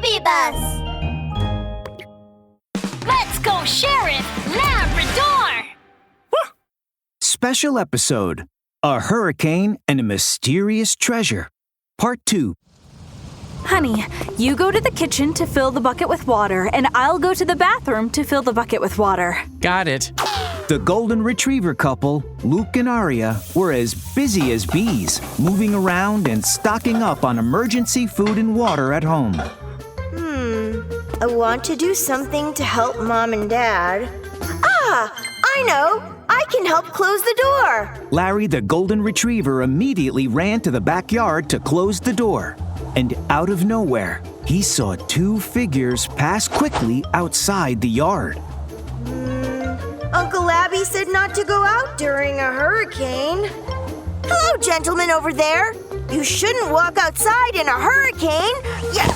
baby bus! Let's go, Sheriff Labrador! Special episode, A Hurricane and a Mysterious Treasure, Part 2. Honey, you go to the kitchen to fill the bucket with water, and I'll go to the bathroom to fill the bucket with water. Got it. The golden retriever couple, Luke and Aria, were as busy as bees, moving around and stocking up on emergency food and water at home. I want to do something to help Mom and Dad. I know! I can help close the door! Larry the golden retriever immediately ran to the backyard to close the door. And out of nowhere, he saw two figures pass quickly outside the yard. Uncle Labby said not to go out during a hurricane. Hello, gentlemen over there. You shouldn't walk outside in a hurricane. Yeah.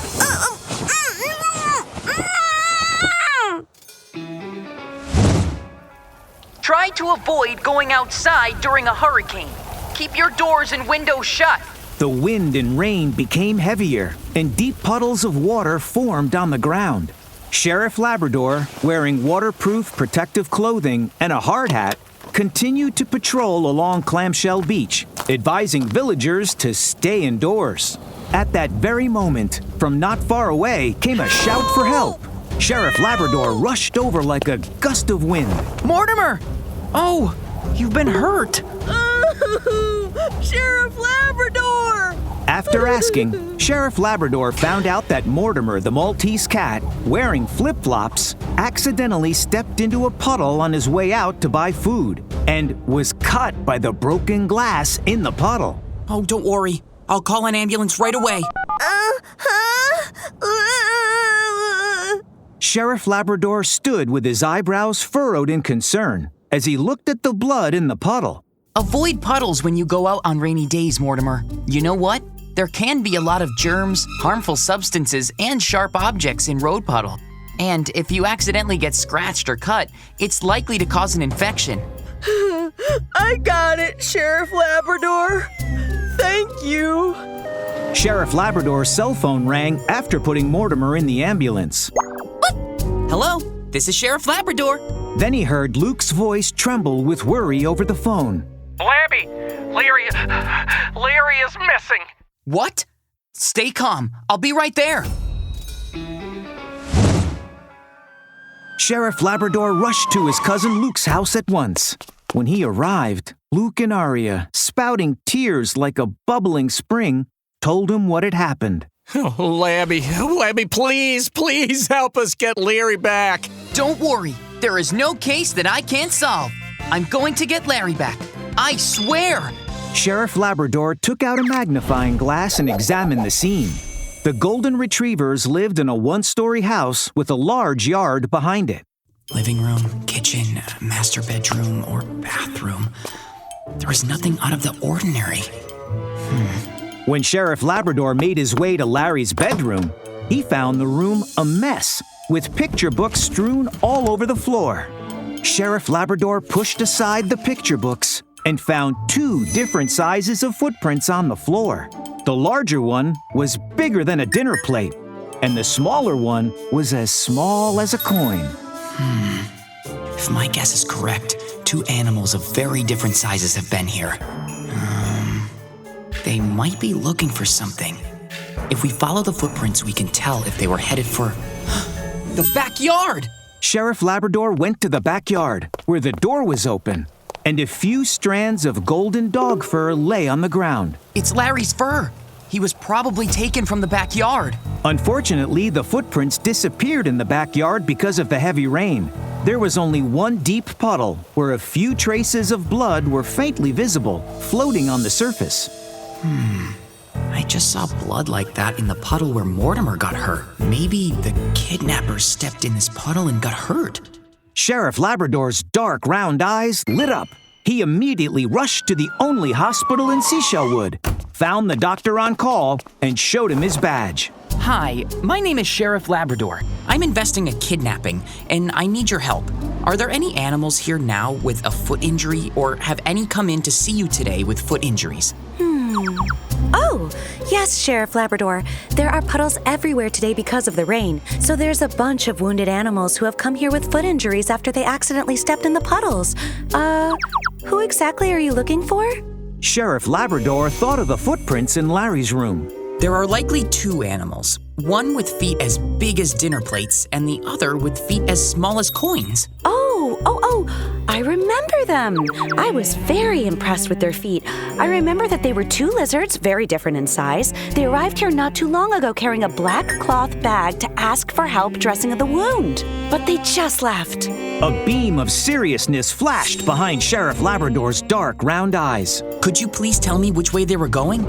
Try to avoid going outside during a hurricane. Keep your doors and windows shut. The wind and rain became heavier, and deep puddles of water formed on the ground. Sheriff Labrador, wearing waterproof protective clothing and a hard hat, continued to patrol along Clamshell Beach, advising villagers to stay indoors. At that very moment, from not far away came a shout for help. Sheriff Labrador rushed over like a gust of wind. Mortimer! Oh, you've been hurt. Sheriff Labrador! After asking, Sheriff Labrador found out that Mortimer, the Maltese cat, wearing flip-flops, accidentally stepped into a puddle on his way out to buy food and was cut by the broken glass in the puddle. Oh, don't worry. I'll call an ambulance right away. Sheriff Labrador stood with his eyebrows furrowed in concern as he looked at the blood in the puddle. Avoid puddles when you go out on rainy days, Mortimer. You know what? There can be a lot of germs, harmful substances, and sharp objects in road puddle. And if you accidentally get scratched or cut, it's likely to cause an infection. I got it, Sheriff Labrador. Thank you. Sheriff Labrador's cell phone rang after putting Mortimer in the ambulance. Hello, this is Sheriff Labrador. Then he heard Luke's voice tremble with worry over the phone. Labby, Larry is missing. What? Stay calm. I'll be right there. Sheriff Labrador rushed to his cousin Luke's house at once. When he arrived, Luke and Aria, spouting tears like a bubbling spring, told him what had happened. Oh, Labby, please help us get Larry back. Don't worry. There is no case that I can't solve. I'm going to get Larry back. I swear. Sheriff Labrador took out a magnifying glass and examined the scene. The golden retrievers lived in a one-story house with a large yard behind it. Living room, kitchen, master bedroom, or bathroom. There is nothing out of the ordinary. When Sheriff Labrador made his way to Larry's bedroom, he found the room a mess, with picture books strewn all over the floor. Sheriff Labrador pushed aside the picture books and found two different sizes of footprints on the floor. The larger one was bigger than a dinner plate, and the smaller one was as small as a coin. If my guess is correct, two animals of very different sizes have been here. They might be looking for something. If we follow the footprints, we can tell if they were headed for the backyard. Sheriff Labrador went to the backyard, where the door was open, and a few strands of golden dog fur lay on the ground. It's Larry's fur. He was probably taken from the backyard. Unfortunately, the footprints disappeared in the backyard because of the heavy rain. There was only one deep puddle where a few traces of blood were faintly visible, floating on the surface. I just saw blood like that in the puddle where Mortimer got hurt. Maybe the kidnappers stepped in this puddle and got hurt. Sheriff Labrador's dark, round eyes lit up. He immediately rushed to the only hospital in Seashellwood, found the doctor on call, and showed him his badge. Hi, my name is Sheriff Labrador. I'm investing a kidnapping, and I need your help. Are there any animals here now with a foot injury, or have any come in to see you today with foot injuries? Oh, yes, Sheriff Labrador. There are puddles everywhere today because of the rain. So there's a bunch of wounded animals who have come here with foot injuries after they accidentally stepped in the puddles. Who exactly are you looking for? Sheriff Labrador thought of the footprints in Larry's room. There are likely two animals, one with feet as big as dinner plates and the other with feet as small as coins. Oh, I remember them. I was very impressed with their feet. I remember that they were two lizards, very different in size. They arrived here not too long ago carrying a black cloth bag to ask for help dressing the wound. But they just left. A beam of seriousness flashed behind Sheriff Labrador's dark, round eyes. Could you please tell me which way they were going?